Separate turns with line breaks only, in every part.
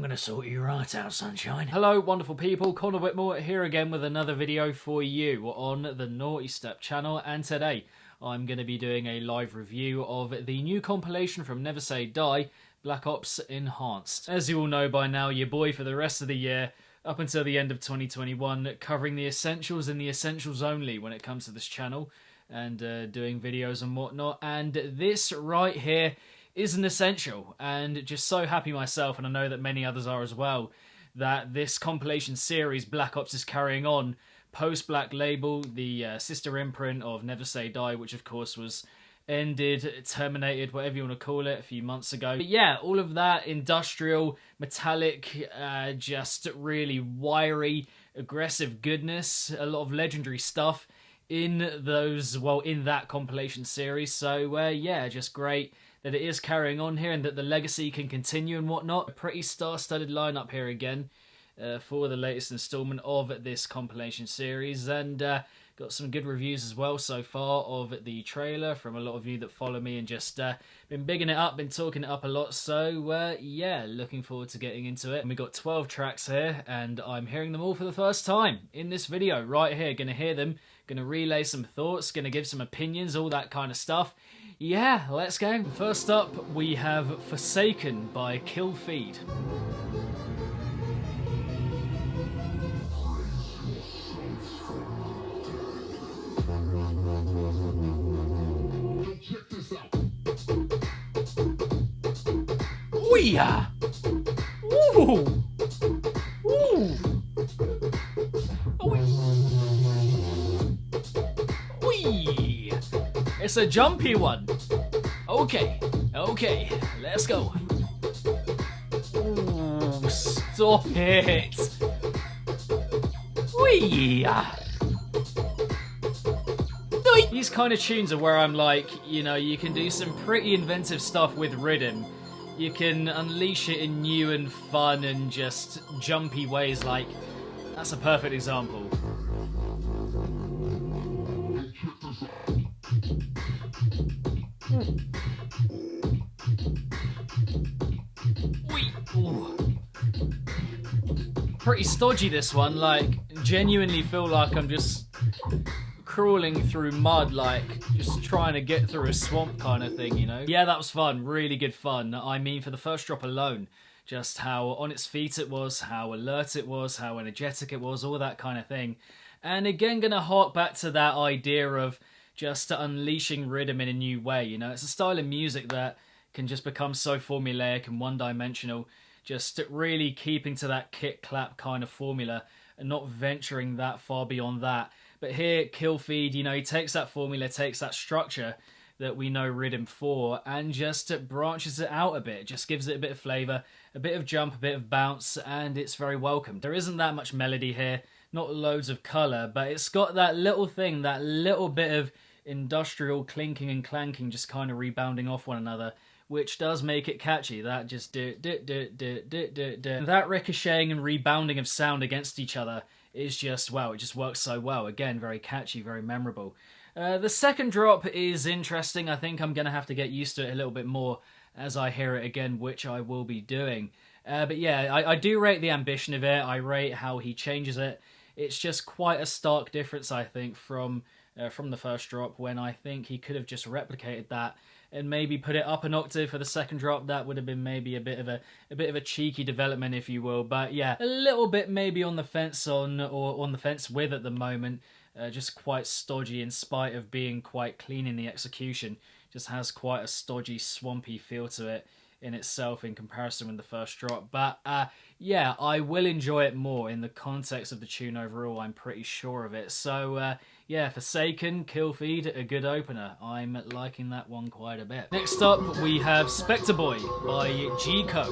gonna sort you right out, sunshine.
Hello, wonderful people. Connor Whitmore here again with another video for you on the Nawtystep channel, and today I'm going to be doing a live review of the new compilation from NSD Black Ops Enhanced. As you all know by now, your boy for the rest of the year, up until the end of 2021, covering the essentials and the essentials only when it comes to this channel, and doing videos and whatnot, and this right here is an essential, and just so happy myself, and I know that many others are as well, that this compilation series Black Ops is carrying on post Black Label, the sister imprint of Never Say Die, which of course was ended, terminated, whatever you want to call it, a few months ago. But yeah, all of that industrial, metallic, just really wiry, aggressive goodness, a lot of legendary stuff in those, well, in that compilation series. So yeah, just great that it is carrying on here and that the legacy can continue and whatnot. A pretty star-studded lineup here again for the latest installment of this compilation series, and got some good reviews as well so far of the trailer from a lot of you that follow me and just been bigging it up, been talking it up a lot. So yeah, looking forward to getting into it. And we got 12 tracks here, and I'm hearing them all for the first time in this video right here. Gonna hear them, gonna relay some thoughts, gonna give some opinions, all that kind of stuff. Yeah, let's go. First up, we have Forsaken by Kill Feed. Ooh, yeah. Ooh. Ooh. Wee. It's a jumpy one. Okay, let's go. Ooh, stop it. Wee. These kind of tunes are where I'm like, you know, you can do some pretty inventive stuff with riddim. You can unleash it in new and fun and just jumpy ways. Like, that's a perfect example. Ooh. Pretty stodgy, this one. Like, genuinely feel like I'm just crawling through mud, like just trying to get through a swamp kind of thing, you know? Yeah, that was fun, really good fun. I mean, for the first drop alone, just how on its feet it was, how alert it was, how energetic it was, all that kind of thing. And again, gonna hark back to that idea of just unleashing riddim in a new way, you know? It's a style of music that can just become so formulaic and one-dimensional, just really keeping to that kick-clap kind of formula and not venturing that far beyond that. But here, Kill Feed, you know, he takes that formula, takes that structure that we know riddim for, and just branches it out a bit, just gives it a bit of flavour, a bit of jump, a bit of bounce, and it's very welcome. There isn't that much melody here, not loads of colour, but it's got that little thing, that little bit of industrial clinking and clanking just kind of rebounding off one another, which does make it catchy. That just that ricocheting and rebounding of sound against each other is just, wow, it just works so well. Again, very catchy, very memorable. The second drop is interesting. I think I'm going to have to get used to it a little bit more as I hear it again, which I will be doing. But yeah, I do rate the ambition of it. I rate how he changes it. It's just quite a stark difference, I think, from the first drop, when I think he could have just replicated that and maybe put it up an octave for the second drop. That would have been maybe a bit of a cheeky development, if you will. But yeah, a little bit maybe on the fence on the fence with at the moment. Just quite stodgy in spite of being quite clean in the execution. Just has quite a stodgy, swampy feel to it in itself in comparison with the first drop. But yeah, I will enjoy it more in the context of the tune overall, I'm pretty sure of it. So yeah, Forsaken, Kill Feed, a good opener. I'm liking that one quite a bit. Next up, we have Spectre Boy by G-Co.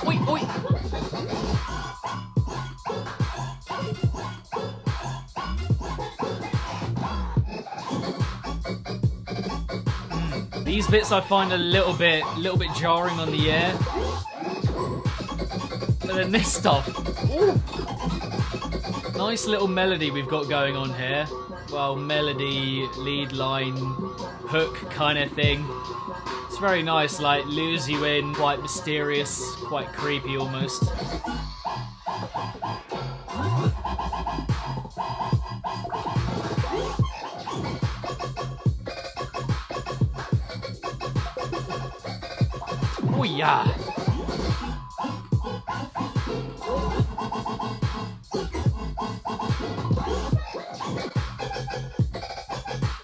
Oi, oi! These bits I find a little bit jarring on the ear. But then this stuff, ooh. Nice little melody we've got going on here. Well, melody, lead line, hook kind of thing. It's very nice, like lures you in, quite mysterious, quite creepy almost. Oh yeah!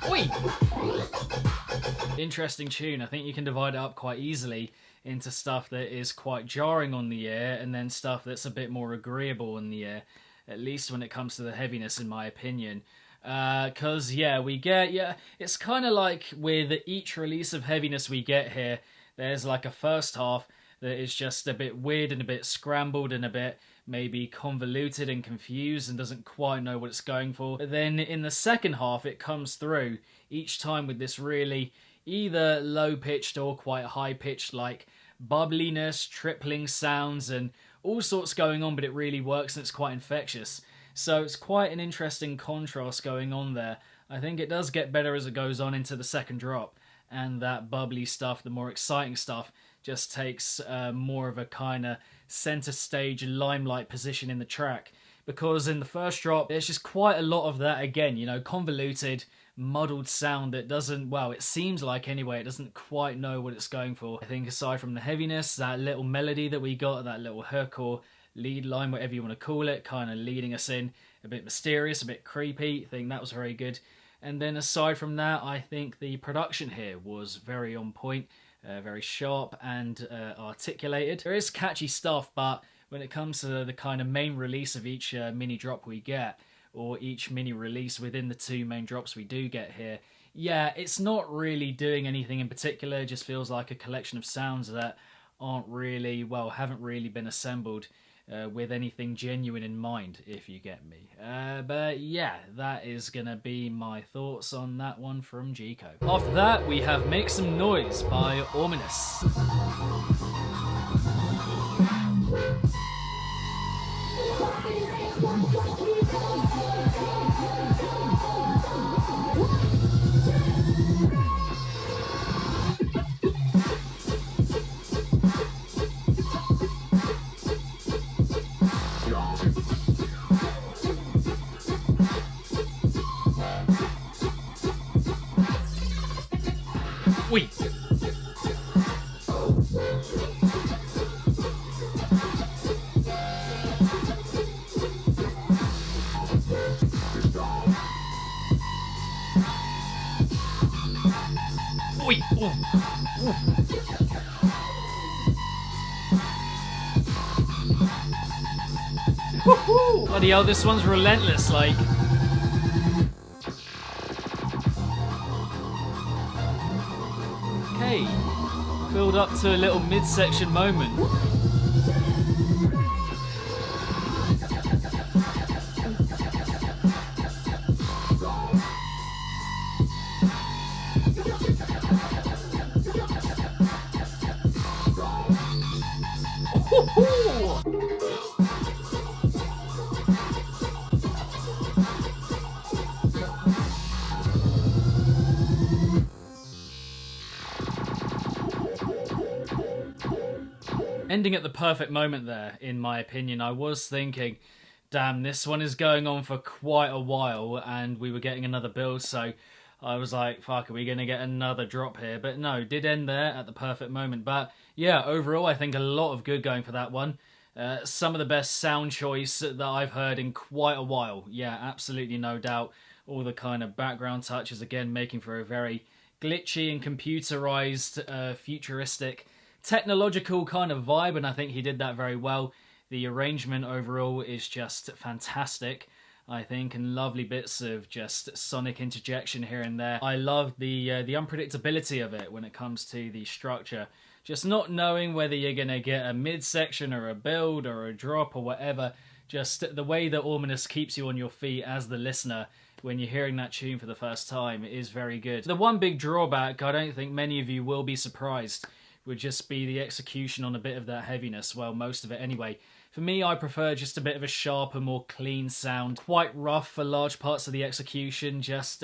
Oi! Interesting tune. I think you can divide it up quite easily into stuff that is quite jarring on the ear and then stuff that's a bit more agreeable on the ear, at least when it comes to the heaviness, in my opinion. Because, it's kind of like with each release of heaviness we get here, there's like a first half that is just a bit weird and a bit scrambled and a bit maybe convoluted and confused and doesn't quite know what it's going for. But then in the second half it comes through each time with this really either low-pitched or quite high-pitched, like bubbliness, tripling sounds and all sorts going on, but it really works and it's quite infectious. So it's quite an interesting contrast going on there. I think it does get better as it goes on into the second drop, and that bubbly stuff, the more exciting stuff, just takes more of a kind of center stage limelight position in the track. Because in the first drop, there's just quite a lot of that again, you know, convoluted, muddled sound that doesn't, well, it seems like anyway, it doesn't quite know what it's going for. I think aside from the heaviness, that little melody that we got, that little hook or lead line, whatever you want to call it, kind of leading us in, a bit mysterious, a bit creepy, I think that was very good. And then aside from that, I think the production here was very on point, very sharp and articulated. There is catchy stuff, but when it comes to the kind of main release of each mini drop we get, or each mini release within the two main drops we do get here, yeah, it's not really doing anything in particular. It just feels like a collection of sounds that aren't really, well, haven't really been assembled with anything genuine in mind, if you get me. But yeah, that is gonna be my thoughts on that one from Gico. After that, we have Make Some Noise by Ominous. Wait. Wait. Woohoo! Bloody hell, this one's relentless, like. Okay, build up to a little midsection moment. Ending at the perfect moment there, in my opinion. I was thinking, damn, this one is going on for quite a while, and we were getting another build, so I was like, fuck, are we going to get another drop here? But no, did end there at the perfect moment. But yeah, overall, I think a lot of good going for that one. Some of the best sound choice that I've heard in quite a while. Yeah, absolutely, no doubt. All the kind of background touches, again, making for a very glitchy and computerized, futuristic, technological kind of vibe, and I think he did that very well. The arrangement overall is just fantastic, I think, and lovely bits of just sonic interjection here and there. I love the unpredictability of it when it comes to the structure. Just not knowing whether you're going to get a midsection or a build or a drop or whatever. Just the way that Ominous keeps you on your feet as the listener when you're hearing that tune for the first time is very good. The one big drawback, I don't think many of you will be surprised, would just be the execution on a bit of that heaviness. Well, most of it anyway. For me, I prefer just a bit of a sharper, more clean sound. Quite rough for large parts of the execution. Just,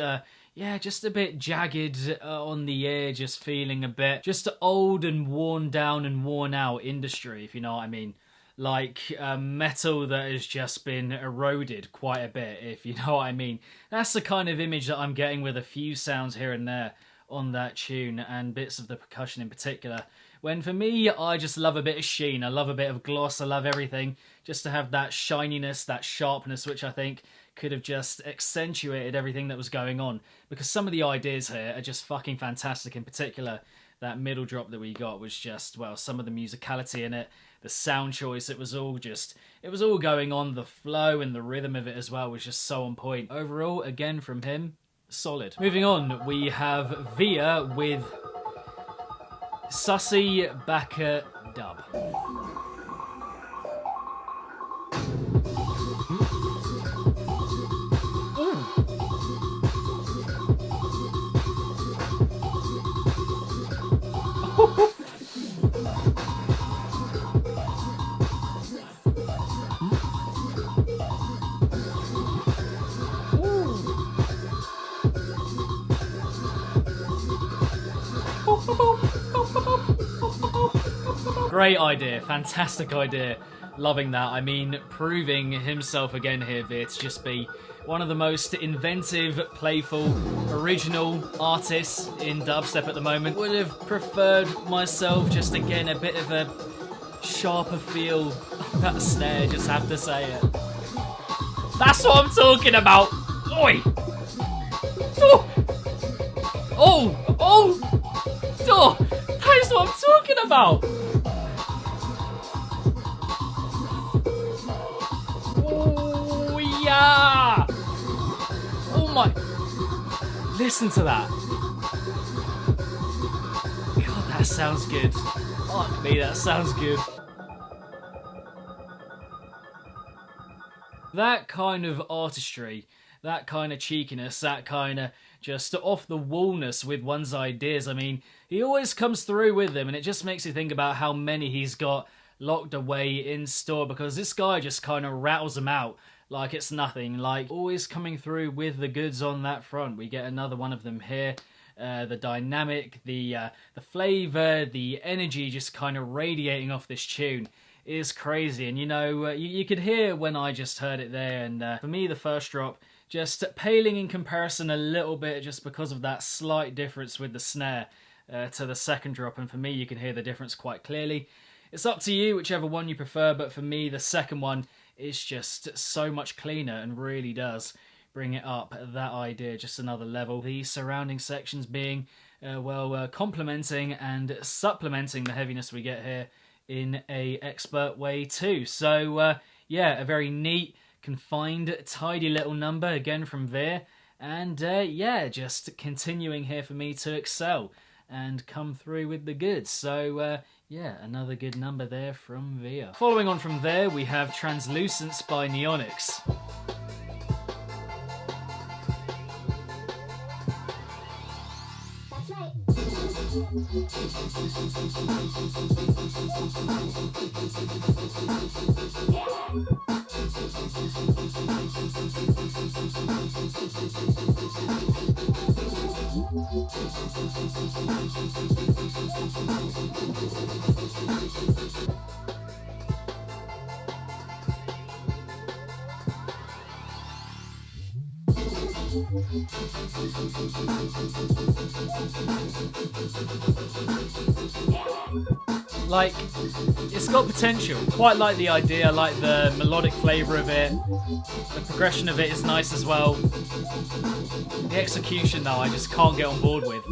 yeah, just a bit jagged on the ear, just feeling a bit just old and worn down and worn out industry, if you know what I mean. Like metal that has just been eroded quite a bit, if you know what I mean. That's the kind of image that I'm getting with a few sounds here and there on that tune, and bits of the percussion in particular. When for me, I just love a bit of sheen, I love a bit of gloss, I love everything. Just to have that shininess, that sharpness, which I think could have just accentuated everything that was going on. Because some of the ideas here are just fucking fantastic. In particular, that middle drop that we got was just, well, some of the musicality in it, the sound choice, it was all going on. The flow and the rhythm of it as well was just so on point. Overall, again from him, solid. Moving on, we have Via with Sussy Backer Dub. Great idea, fantastic idea, loving that. I mean, proving himself again here, Veer, to just be one of the most inventive, playful, original artists in dubstep at the moment. Would have preferred myself just again a bit of a sharper feel of that snare, just have to say it. That's what I'm talking about! Oi! Oh! Oh! Oh! Oh! That is what I'm talking about! Oh, yeah! Oh my... Listen to that. God, that sounds good. Fuck me, that sounds good. That kind of artistry, that kind of cheekiness, that kind of just off-the-wallness with one's ideas. I mean, he always comes through with them, and it just makes you think about how many he's got locked away in store, because this guy just kind of rattles them out like it's nothing. Like, always coming through with the goods on that front. We get another one of them here. The dynamic, the flavour, the energy just kind of radiating off this tune is crazy. And you know, you could hear when I just heard it there, and for me the first drop just paling in comparison a little bit, just because of that slight difference with the snare to the second drop, and for me you can hear the difference quite clearly. It's up to you, whichever one you prefer, but for me the second one is just so much cleaner and really does bring it up, that idea, just another level. The surrounding sections being, complementing and supplementing the heaviness we get here in a expert way too. So, yeah, a very neat, confined, tidy little number, again from Veer. And, yeah, just continuing here for me to excel and come through with the goods. So, yeah, another good number there from Veer. Following on from there, we have Translucence by Neonics. Like, it's got potential. Quite like the idea, like the melodic flavour of it. The progression of it is nice as well. The execution, though, I just can't get on board with.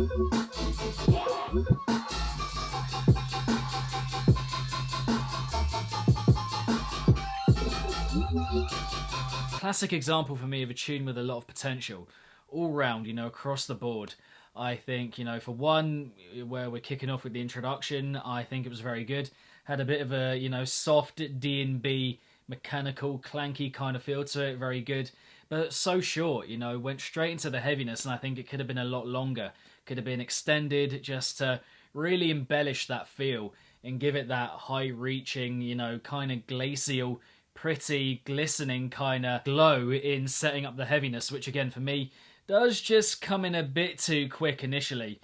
Classic example for me of a tune with a lot of potential. All round, you know, across the board. I think, you know, for one, where we're kicking off with the introduction, I think it was very good. Had a bit of a, you know, soft D&B, mechanical, clanky kind of feel to it, very good. but so short, you know, went straight into the heaviness, and I think it could have been a lot longer, could have been extended just to really embellish that feel and give it that high-reaching, you know, kind of glacial, pretty, glistening kind of glow in setting up the heaviness, which again, for me, does just come in a bit too quick initially.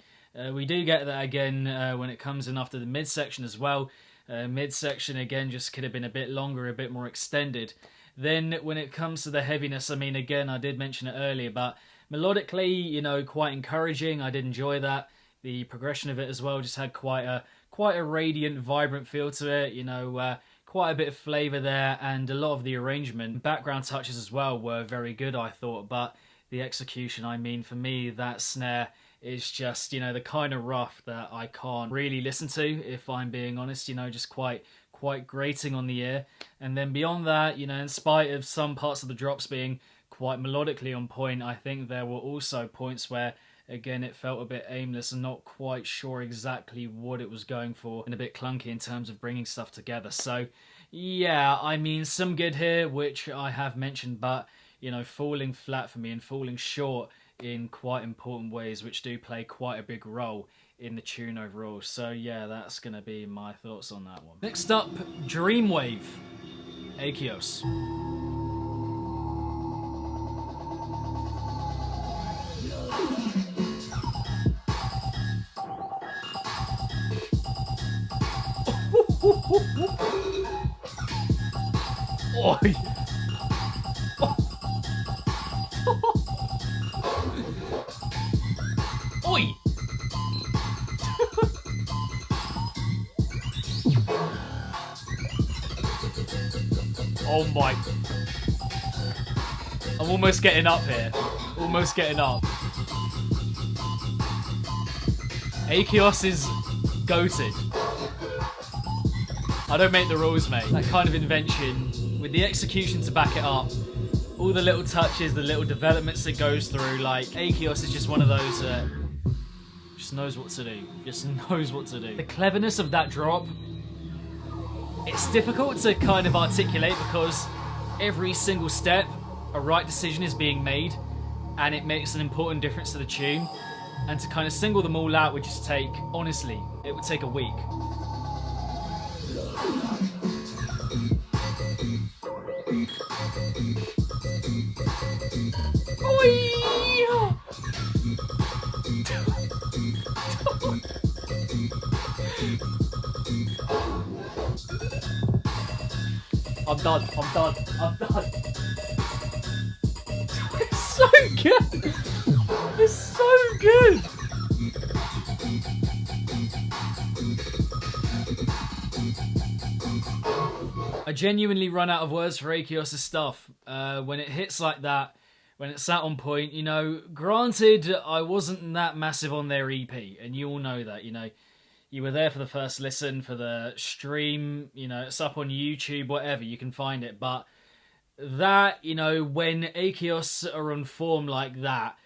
We do get that again when it comes in after the midsection as well. Midsection, again, just could have been a bit longer, a bit more extended. Then when it comes to the heaviness, I mean, again, I did mention it earlier, but melodically, you know, quite encouraging. I did enjoy that. The progression of it as well just had quite a radiant, vibrant feel to it, you know, quite a bit of flavour there, and a lot of the arrangement, background touches as well were very good, I thought, but the execution, I mean, for me, that snare is just, you know, the kind of rough that I can't really listen to, if I'm being honest, you know, just quite grating on the ear. And then beyond that, you know, in spite of some parts of the drops being quite melodically on point, I think there were also points where, again, it felt a bit aimless and not quite sure exactly what it was going for, and a bit clunky in terms of bringing stuff together. So, yeah, I mean, some good here, which I have mentioned, but, you know, falling flat for me and falling short in quite important ways, which do play quite a big role in the tune overall. So yeah, that's going to be my thoughts on that one. Next up, Dreamwave, Akios. Oi! Oi! Oh my... I'm almost getting up here. Almost getting up. Akios is goated. I don't make the rules, mate. That kind of invention, with the execution to back it up, all the little touches, the little developments it goes through, like, Akios is just one of those that just knows what to do. Just knows what to do. The cleverness of that drop, it's difficult to kind of articulate because every single step, a right decision is being made, and it makes an important difference to the tune. And to kind of single them all out would just take, honestly, it would take a week. I'm done. It's so good. It's so good. I genuinely run out of words for Akios' stuff. When it hits like that, when it's sat on point, you know, granted, I wasn't that massive on their EP, and you all know that, you know. You were there for the first listen, for the stream, you know, it's up on YouTube, whatever, you can find it. But that, you know, when Akios are on form like that,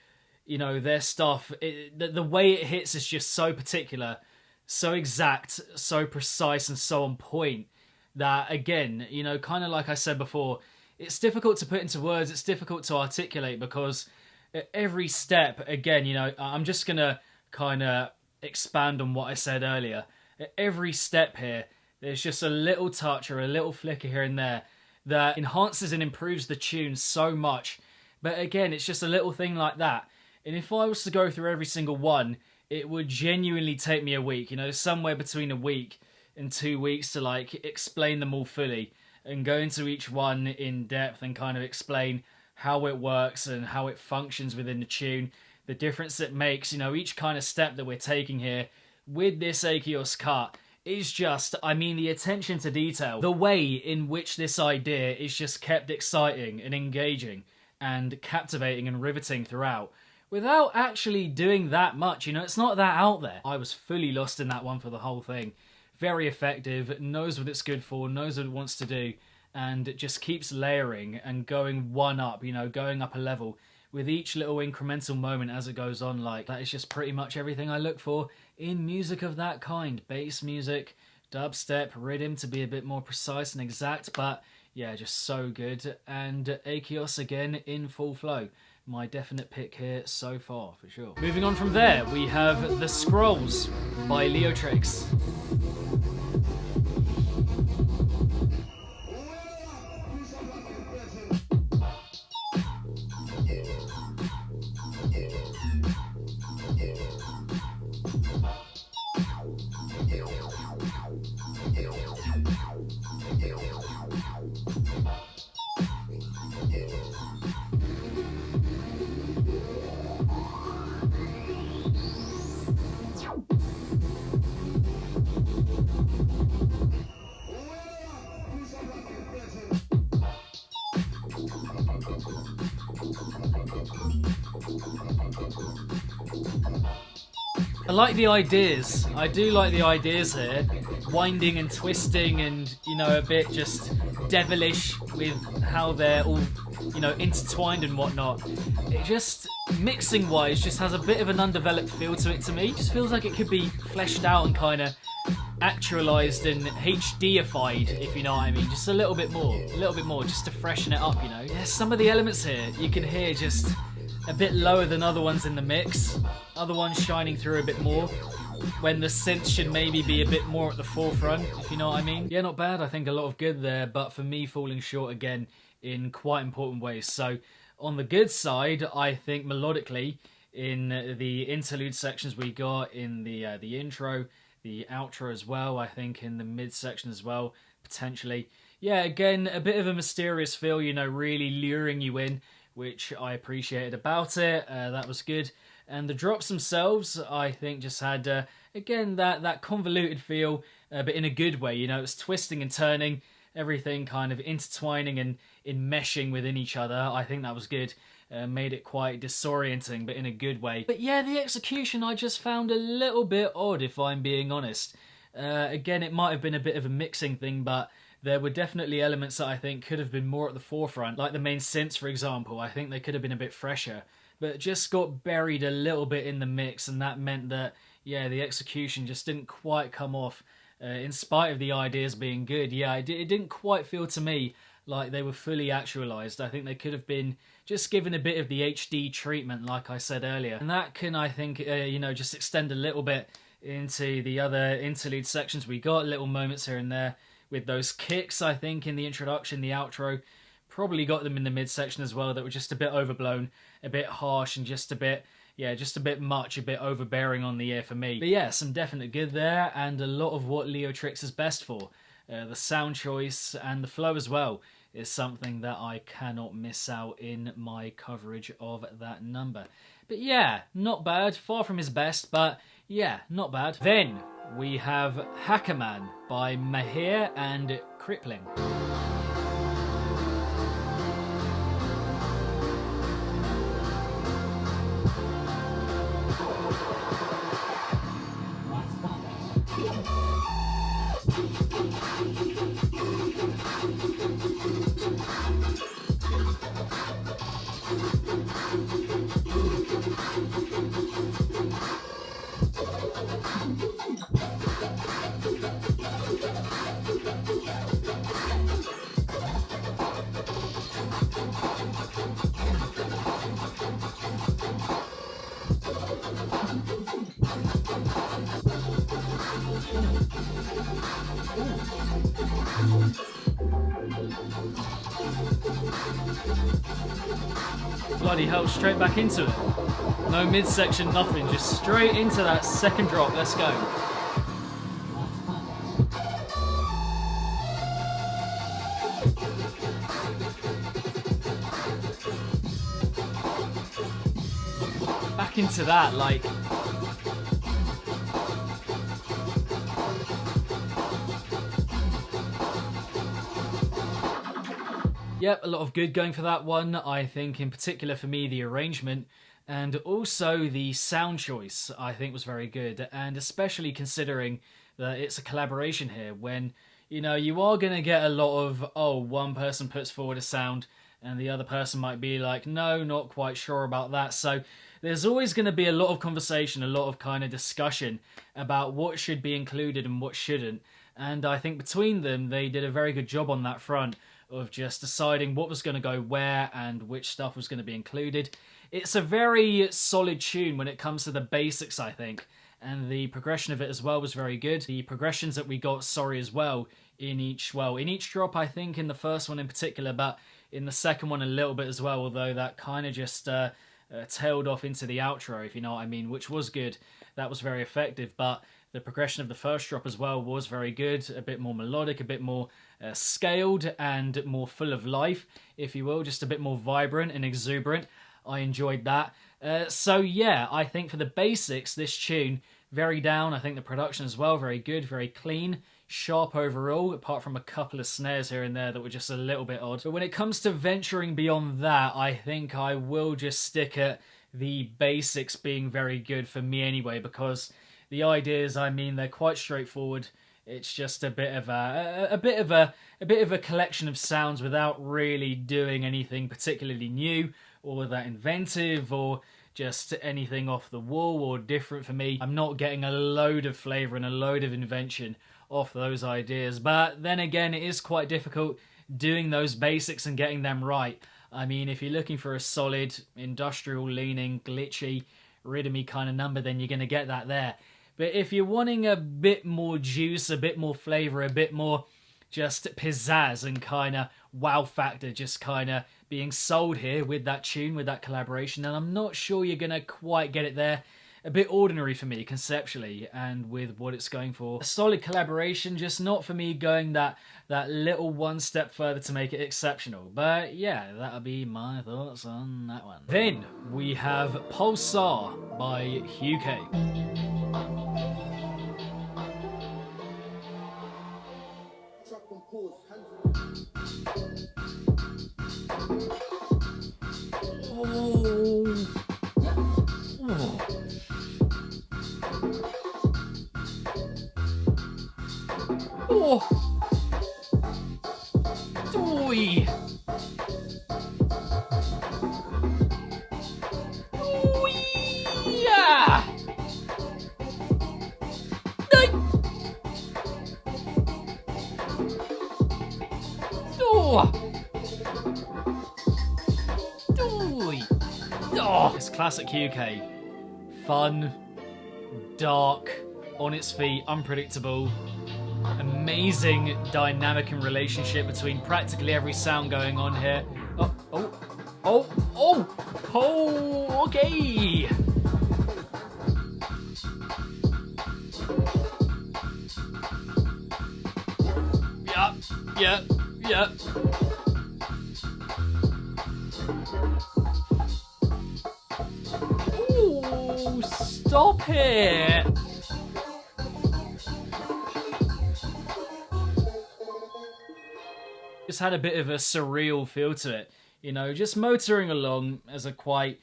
you know, their stuff, the way it hits is just so particular, so exact, so precise, and so on point that, again, you know, kind of like I said before, it's difficult to put into words, it's difficult to articulate, because at every step, again, you know, I'm just going to kind of expand on what I said earlier. At every step here, there's just a little touch or a little flicker here and there that enhances and improves the tune so much. But again, it's just a little thing like that. And if I was to go through every single one, it would genuinely take me a week, you know, somewhere between a week and 2 weeks to like explain them all fully and go into each one in depth and kind of explain how it works and how it functions within the tune, the difference it makes, you know, each kind of step that we're taking here with this Akios cut is just, I mean, the attention to detail, the way in which this idea is just kept exciting and engaging and captivating and riveting throughout without actually doing that much, you know, it's not that out there. I was fully lost in that one for the whole thing. Very effective, knows what it's good for, knows what it wants to do, and it just keeps layering and going one up, you know, going up a level with each little incremental moment as it goes on. Like, that is just pretty much everything I look for in music of that kind. Bass music, dubstep, riddim to be a bit more precise and exact, but, yeah, just so good. And Aekios again in full flow. My definite pick here so far, for sure. Moving on from there, we have The Scrolls by Leotrix. I like the ideas. I do like the ideas here. Winding and twisting and, you know, a bit just devilish with how they're all, you know, intertwined and whatnot. It just, mixing wise, just has a bit of an undeveloped feel to it to me. It just feels like it could be fleshed out and kind of actualized and HDified, if you know what I mean. Just a little bit more, just to freshen it up, you know. Yeah, some of the elements here you can hear just a bit lower than other ones in the mix. Other ones shining through a bit more, when the synth should maybe be a bit more at the forefront, if you know what I mean. Yeah, not bad. I think a lot of good there, but for me, falling short again in quite important ways. So on the good side, I think melodically, in the interlude sections we got, in the intro, the outro as well, I think in the mid section as well, potentially. Yeah, again, a bit of a mysterious feel, you know, really luring you in, which I appreciated about it. That was good. And the drops themselves, I think, just had, again, that convoluted feel, but in a good way. You know, it's twisting and turning, everything kind of intertwining and enmeshing within each other. I think that was good. Made it quite disorienting, but in a good way. But yeah, the execution I just found a little bit odd, if I'm being honest. Again, it might have been a bit of a mixing thing, but there were definitely elements that I think could have been more at the forefront, like the main synths, for example. I think they could have been a bit fresher, but just got buried a little bit in the mix, and that meant that, yeah, the execution just didn't quite come off, in spite of the ideas being good. Yeah, it didn't quite feel to me like they were fully actualized. I think they could have been just given a bit of the HD treatment, like I said earlier. And that can, I think, you know, just extend a little bit into the other interlude sections we got, little moments here and there, with those kicks, I think, in the introduction, the outro. Probably got them in the midsection as well that were just a bit overblown, a bit harsh, and just a bit, yeah, just a bit much, a bit overbearing on the ear for me. But yeah, some definite good there, and a lot of what Leotrix is best for. The sound choice and the flow as well is something that I cannot miss out in my coverage of that number. But yeah, not bad. Far from his best, but yeah, not bad. Then we have Hackerman by Mahir and Crippling. Bloody hell, straight back into it. No midsection, nothing, just straight into that second drop. Let's go. Back into that, like... Yep, a lot of good going for that one. I think in particular for me, the arrangement and also the sound choice I think was very good. And especially considering that it's a collaboration here when, you know, you are going to get a lot of, oh, one person puts forward a sound and the other person might be like, no, not quite sure about that. So there's always going to be a lot of conversation, a lot of kind of discussion about what should be included and what shouldn't. And I think between them, they did a very good job on that front of just deciding what was going to go where and which stuff was going to be included. It's a very solid tune when it comes to the basics, I think, and the progression of it as well was very good. The progressions that we got, as well, in each drop, I think, in the first one in particular, but in the second one a little bit as well, although that kind of just tailed off into the outro, if you know what I mean, which was good. That was very effective, but the progression of the first drop as well was very good, a bit more melodic, a bit more scaled and more full of life, if you will, just a bit more vibrant and exuberant. I enjoyed that. So yeah, I think for the basics, this tune, very down. I think the production as well, very good, very clean, sharp overall, apart from a couple of snares here and there that were just a little bit odd. But when it comes to venturing beyond that, I think I will just stick at the basics being very good for me anyway, because the ideas, I mean, they're quite straightforward. It's just a bit of a collection of sounds without really doing anything particularly new or that inventive or just anything off the wall or different for me. I'm not getting a load of flavour and a load of invention off those ideas. But then again, it is quite difficult doing those basics and getting them right. I mean, if you're looking for a solid, industrial-leaning, glitchy, riddim-y kind of number, then you're going to get that there. But if you're wanting a bit more juice, a bit more flavour, a bit more just pizzazz and kind of wow factor just kind of being sold here with that tune, with that collaboration, then I'm not sure you're going to quite get it there. A bit ordinary for me conceptually and with what it's going for. A solid collaboration, just not for me going that little one step further to make it exceptional. But yeah, that'll be my thoughts on that one. Then we have Pulsar by Hugh K. Oh. Oi. Oi. Yeah. Oh. Oh. It's classic UK. Fun, dark, on its feet, unpredictable. Amazing dynamic and relationship between practically every sound going on here. Oh, okay. Yep. Ooh, stop it. Just had a bit of a surreal feel to it, you know, just motoring along as a quite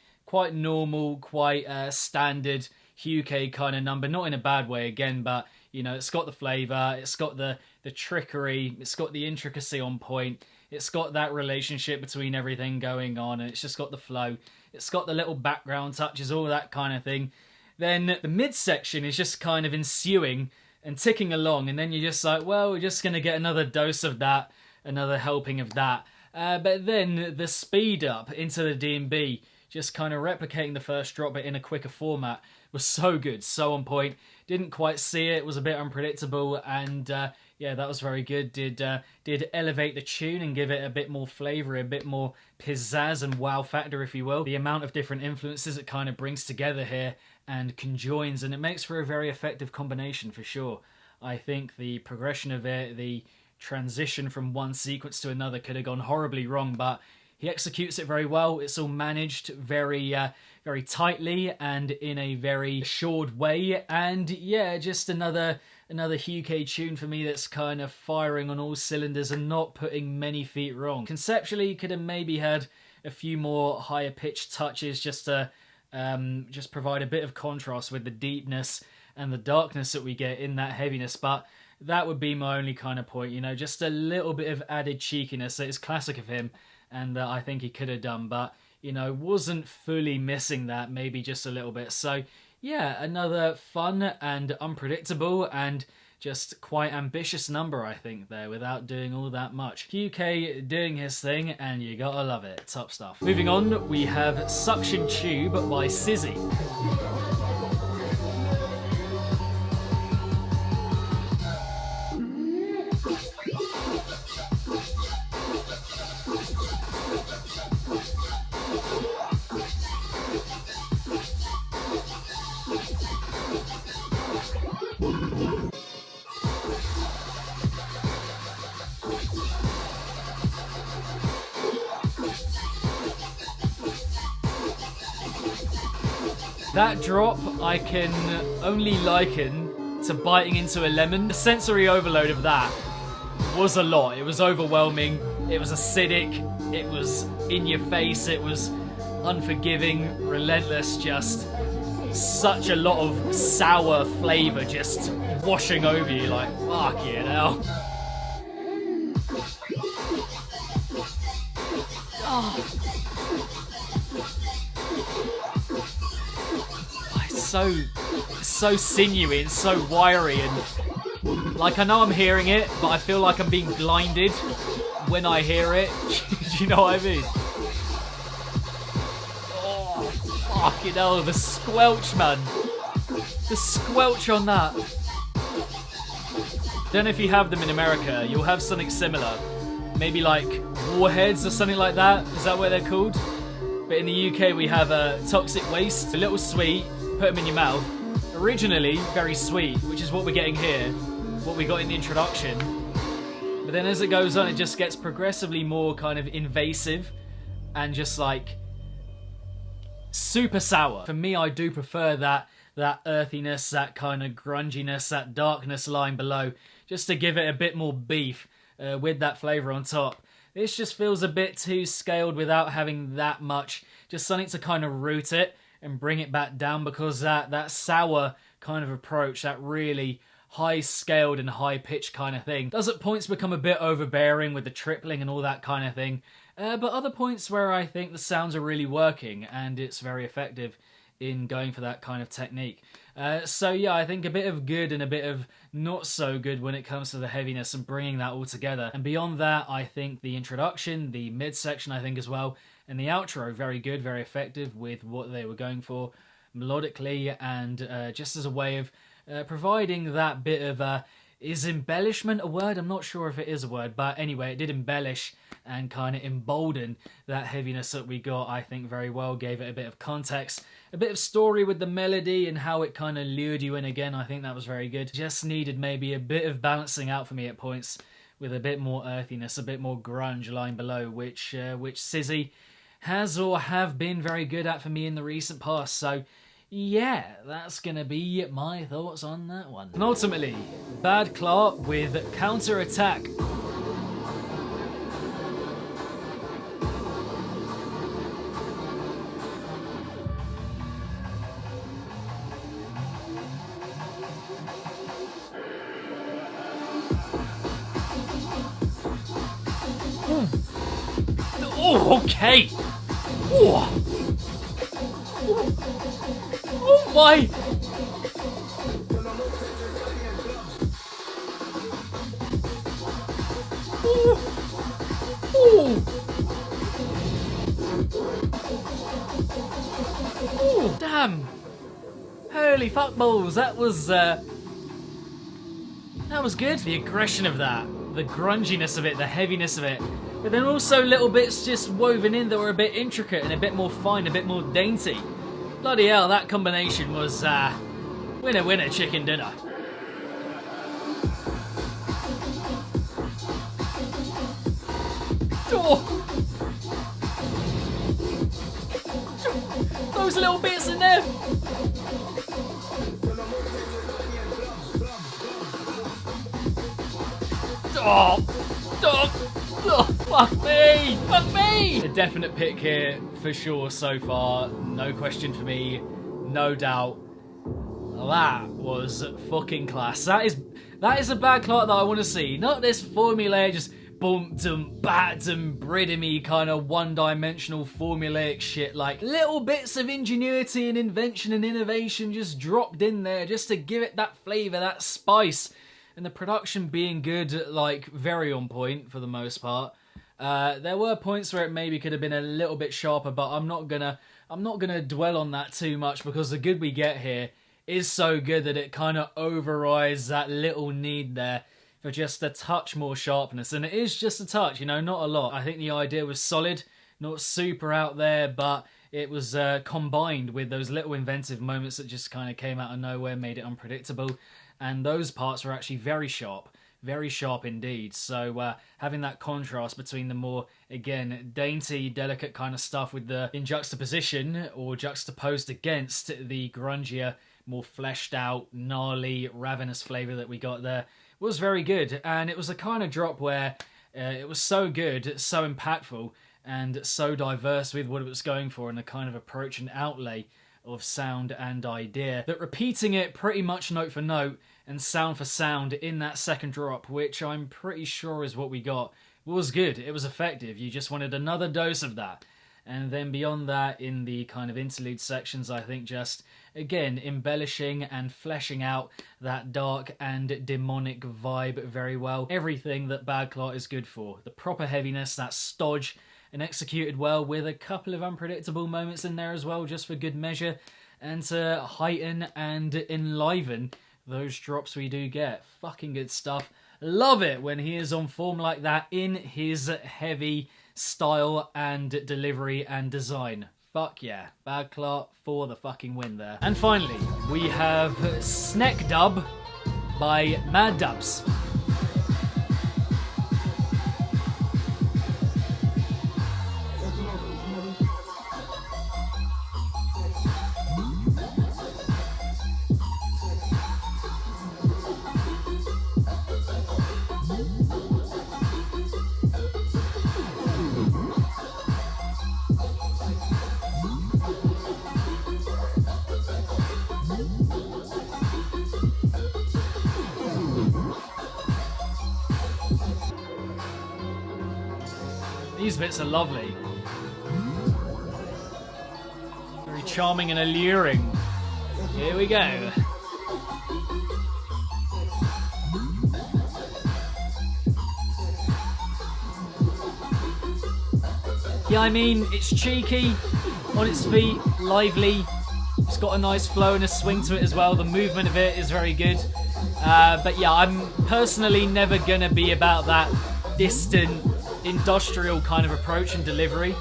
normal, quite standard UK kind of number, not in a bad way again, but you know, it's got the flavour, it's got the trickery, it's got the intricacy on point, it's got that relationship between everything going on, and it's just got the flow, it's got the little background touches, all that kind of thing. Then the midsection is just kind of ensuing and ticking along, and then you're just like, well, we're just going to get another dose of that, another helping of that. But then the speed up into the D&B, just kind of replicating the first drop but in a quicker format, was so good, so on point. Didn't quite see it, was a bit unpredictable, and yeah, that was very good. Did elevate the tune and give it a bit more flavour, a bit more pizzazz and wow factor, if you will. The amount of different influences it kind of brings together here and conjoins, and it makes for a very effective combination for sure. I think the progression of it, the transition from one sequence to another could have gone horribly wrong, but he executes it very well. It's all managed very very tightly and in a very assured way, and yeah, just another Hugh K tune for me that's kind of firing on all cylinders and not putting many feet wrong. Conceptually, could have maybe had a few more higher pitched touches just to just provide a bit of contrast with the deepness and the darkness that we get in that heaviness, but that would be my only kind of point, you know, just a little bit of added cheekiness that is classic of him and that I think he could have done, but, you know, wasn't fully missing that, maybe just a little bit. So, yeah, another fun and unpredictable and Just quite ambitious number, I think, there, without doing all that much. QK doing his thing, and you gotta love it. Top stuff. Moving on, we have Suction Tube by Sizzy. That drop I can only liken to biting into a lemon. The sensory overload of that was a lot. It was overwhelming, it was acidic, it was in your face, it was unforgiving, relentless, just such a lot of sour flavour just washing over you like, fuck it hell. Oh. So sinewy and so wiry, and like I know I'm hearing it, but I feel like I'm being blinded when I hear it. Do you know what I mean? Oh, fucking hell, the squelch, man. The squelch on that. Don't know if you have them in America. You'll have something similar. Maybe like warheads or something like that. Is that what they're called? But in the UK we have toxic waste. A little sweet. Put them in your mouth. Originally very sweet, which is what we're getting here, what we got in the introduction. But then as it goes on, it just gets progressively more kind of invasive and just like super sour. For me, I do prefer that earthiness, that kind of grunginess, that darkness lying below, just to give it a bit more beef with that flavour on top. This just feels a bit too scaled without having that much, just something to kind of root it and bring it back down, because that sour kind of approach, that really high-scaled and high-pitched kind of thing, does at points become a bit overbearing with the tripling and all that kind of thing. But other points where I think the sounds are really working and it's very effective in going for that kind of technique. So yeah, I think a bit of good and a bit of not so good when it comes to the heaviness and bringing that all together. And beyond that, I think the introduction, the midsection I think as well, and the outro, very good, very effective with what they were going for melodically, and just as a way of providing that bit of is embellishment a word? I'm not sure if it is a word, but anyway, it did embellish and kind of embolden that heaviness that we got, I think, very well. Gave it a bit of context, a bit of story with the melody and how it kind of lured you in again. I think that was very good. Just needed maybe a bit of balancing out for me at points with a bit more earthiness, a bit more grunge lying below, which Sizzy has or have been very good at for me in the recent past. So yeah, that's gonna be my thoughts on that one. And ultimately, Bad Clark with Counter Attack. Oh, okay. Oh. Oh my! Oh. Oh, damn! Holy fuck balls! That was good. The aggression of that, the grunginess of it, the heaviness of it. But then also little bits just woven in that were a bit intricate and a bit more fine, a bit more dainty. Bloody hell, that combination was winner winner chicken dinner. Oh. Those little bits in there. Oh. Oh. Oh, fuck me! Fuck me! A definite pick here, for sure, so far. No question for me. No doubt. That was fucking class. That is a Bad Clark that I want to see. Not this formulaic, just boom-dum, bat-dum, briddim-y kind of one-dimensional formulaic shit. Like, little bits of ingenuity and invention and innovation just dropped in there just to give it that flavour, that spice. and the production being good, like very on point for the most part. There were points where it maybe could have been a little bit sharper, but I'm not gonna dwell on that too much, because the good we get here is so good that it kind of overrides that little need there for just a touch more sharpness. And it is just a touch, you know, not a lot. I think the idea was solid, not super out there, but it was combined with those little inventive moments that just kind of came out of nowhere, made it unpredictable. And those parts were actually very sharp indeed. So having that contrast between the more, again, dainty, delicate kind of stuff with the in juxtaposition or juxtaposed against the grungier, more fleshed out, gnarly, ravenous flavour that we got there was very good. And it was a kind of drop where it was so good, so impactful, and so diverse with what it was going for, and the kind of approach and outlay of sound and idea, that repeating it pretty much note for note and sound for sound in that second drop, which I'm pretty sure is what we got, was good. It was effective. You just wanted another dose of that. And then beyond that, in the kind of interlude sections, I think just, again, embellishing and fleshing out that dark and demonic vibe very well. Everything that Bad Clot is good for. The proper heaviness, that stodge, and executed well, with a couple of unpredictable moments in there as well, just for good measure, and to heighten and enliven those drops we do get. Fucking good stuff. Love it when he is on form like that in his heavy style and delivery and design. Fuck yeah. Bad Clot for the fucking win there. And finally, we have Sneck Dub by Mad Dubs. These bits are lovely. Very charming and alluring. Here we go. Yeah, I mean, it's cheeky, on its feet, lively. It's got a nice flow and a swing to it as well. The movement of it is very good. But yeah, I'm personally never going to be about that distant, industrial kind of approach and delivery.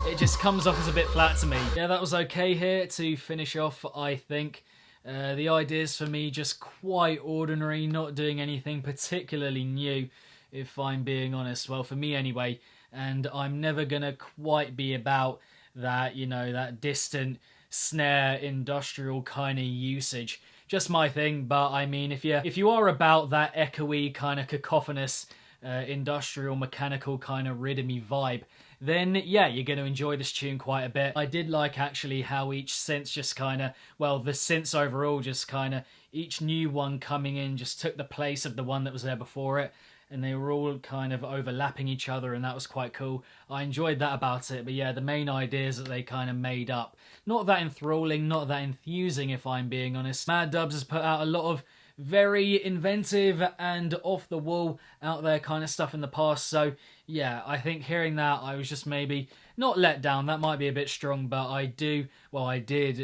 It just comes off as a bit flat to me. Yeah, that was okay here to finish off, I think. The ideas for me just quite ordinary, not doing anything particularly new, if I'm being honest. Well, for me anyway. And I'm never gonna quite be about that, you know, that distant snare industrial kind of usage. Just my thing. But I mean, if you are about that echoey kind of cacophonous industrial mechanical kind of riddim-y vibe, then yeah, you're going to enjoy this tune quite a bit. I did like actually how each synth just kind of, well, the synths overall just kind of, each new one coming in just took the place of the one that was there before it, and they were all kind of overlapping each other, and that was quite cool. I enjoyed that about it. But yeah, the main ideas that they kind of made up, not that enthralling, not that enthusing, if I'm being honest. Mad Dubs has put out a lot of very inventive and off-the-wall, out there kind of stuff in the past. So yeah, I think hearing that, I was just maybe not let down. That might be a bit strong, but I did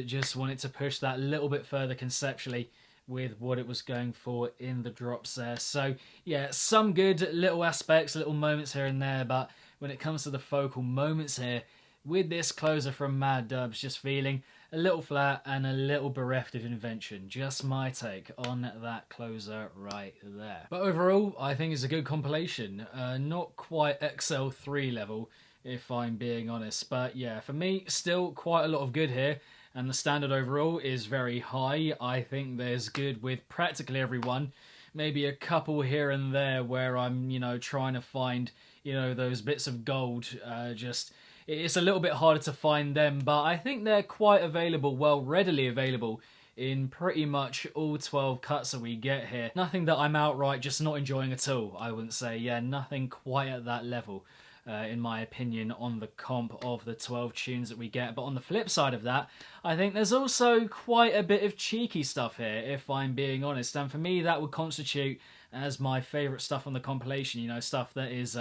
just want it to push that little bit further conceptually with what it was going for in the drops there. So yeah, some good little aspects, little moments here and there, but when it comes to the focal moments here, with this closer from Mad Dubs, just feeling a little flat and a little bereft of invention. Just my take on that closer right there. But overall, I think it's a good compilation. Not quite XL3 level, if I'm being honest. But yeah, for me, still quite a lot of good here. And the standard overall is very high. I think there's good with practically everyone. Maybe a couple here and there where I'm, you know, trying to find, you know, those bits of gold. It's a little bit harder to find them, but I think they're quite available, well, readily available in pretty much all 12 cuts that we get here. Nothing that I'm outright just not enjoying at all, I wouldn't say. Yeah, nothing quite at that level, in my opinion, on the comp of the 12 tunes that we get. But on the flip side of that, I think there's also quite a bit of cheeky stuff here, if I'm being honest. And for me, that would constitute as my favourite stuff on the compilation, you know, stuff that is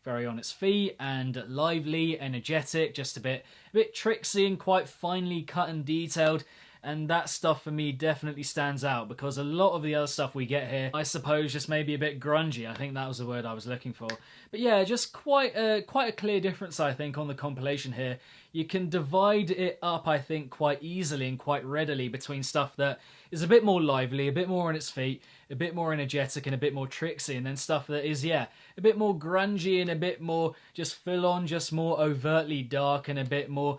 very on its feet and lively, energetic, just a bit tricksy and quite finely cut and detailed. And that stuff for me definitely stands out, because a lot of the other stuff we get here, I suppose, just maybe a bit grungy. I think that was the word I was looking for. But yeah, just quite a clear difference, I think, on the compilation here. You can divide it up, I think, quite easily and quite readily between stuff that is a bit more lively, a bit more on its feet, a bit more energetic and a bit more tricksy, and then stuff that is, yeah, a bit more grungy and a bit more just full on, just more overtly dark and a bit more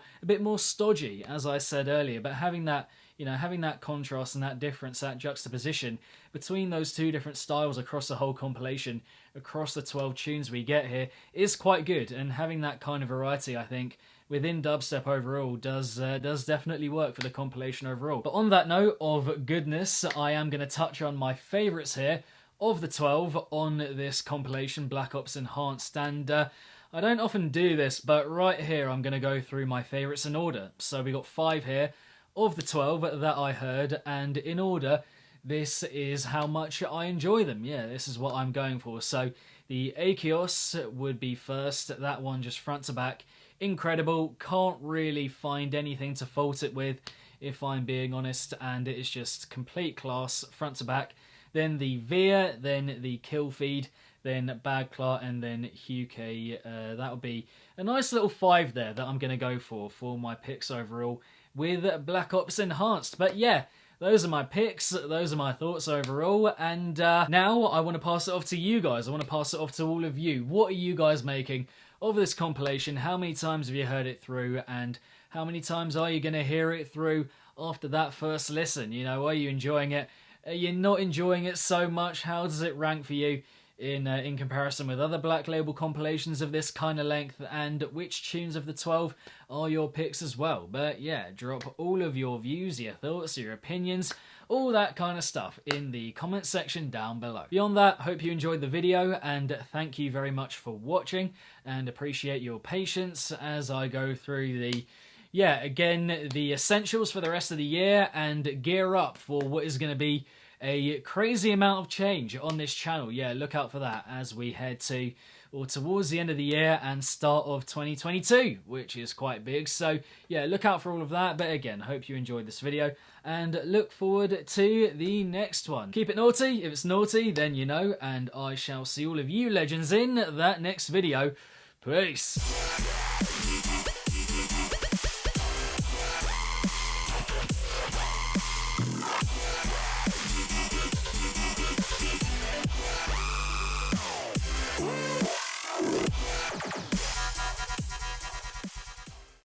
stodgy, as I said earlier. But having that, you know, having that contrast and that difference, that juxtaposition between those two different styles across the whole compilation, across the 12 tunes we get here, is quite good. And having that kind of variety, I think, within dubstep overall does definitely work for the compilation overall. But on that note of goodness, I am going to touch on my favourites here of the 12 on this compilation, Black Ops Enhanced. And I don't often do this, but right here I'm going to go through my favourites in order. So we got 5 here of the 12 that I heard, and in order, this is how much I enjoy them. Yeah, this is what I'm going for. So the Achios would be first. That one just front to back, incredible. Can't really find anything to fault it with, if I'm being honest, and it is just complete class front to back. Then the Veer, then the Kill Feed, then Bagclaw, and then Huke. That would be a nice little 5 there that I'm going to go for my picks overall with Black Ops Enhanced. But yeah, those are my picks, those are my thoughts overall, and now I want to pass it off to you guys. I want to pass it off to all of you. What are you guys making of this compilation? How many times have you heard it through, and how many times are you going to hear it through after that first listen? You know, are you enjoying it? Are you not enjoying it so much? How does it rank for you in comparison with other Black Label compilations of this kind of length, and which tunes of the 12 are your picks as well? But yeah, drop all of your views, your thoughts, your opinions, all that kind of stuff in the comment section down below. Beyond that, hope you enjoyed the video, and thank you very much for watching, and appreciate your patience as I go through the essentials for the rest of the year and gear up for what is going to be a crazy amount of change on this channel. Yeah, look out for that as we head to, or towards the end of the year and start of 2022, which is quite big. So yeah, look out for all of that. But again, hope you enjoyed this video and look forward to the next one. Keep it naughty. If it's naughty, then you know, and I shall see all of you legends in that next video. Peace.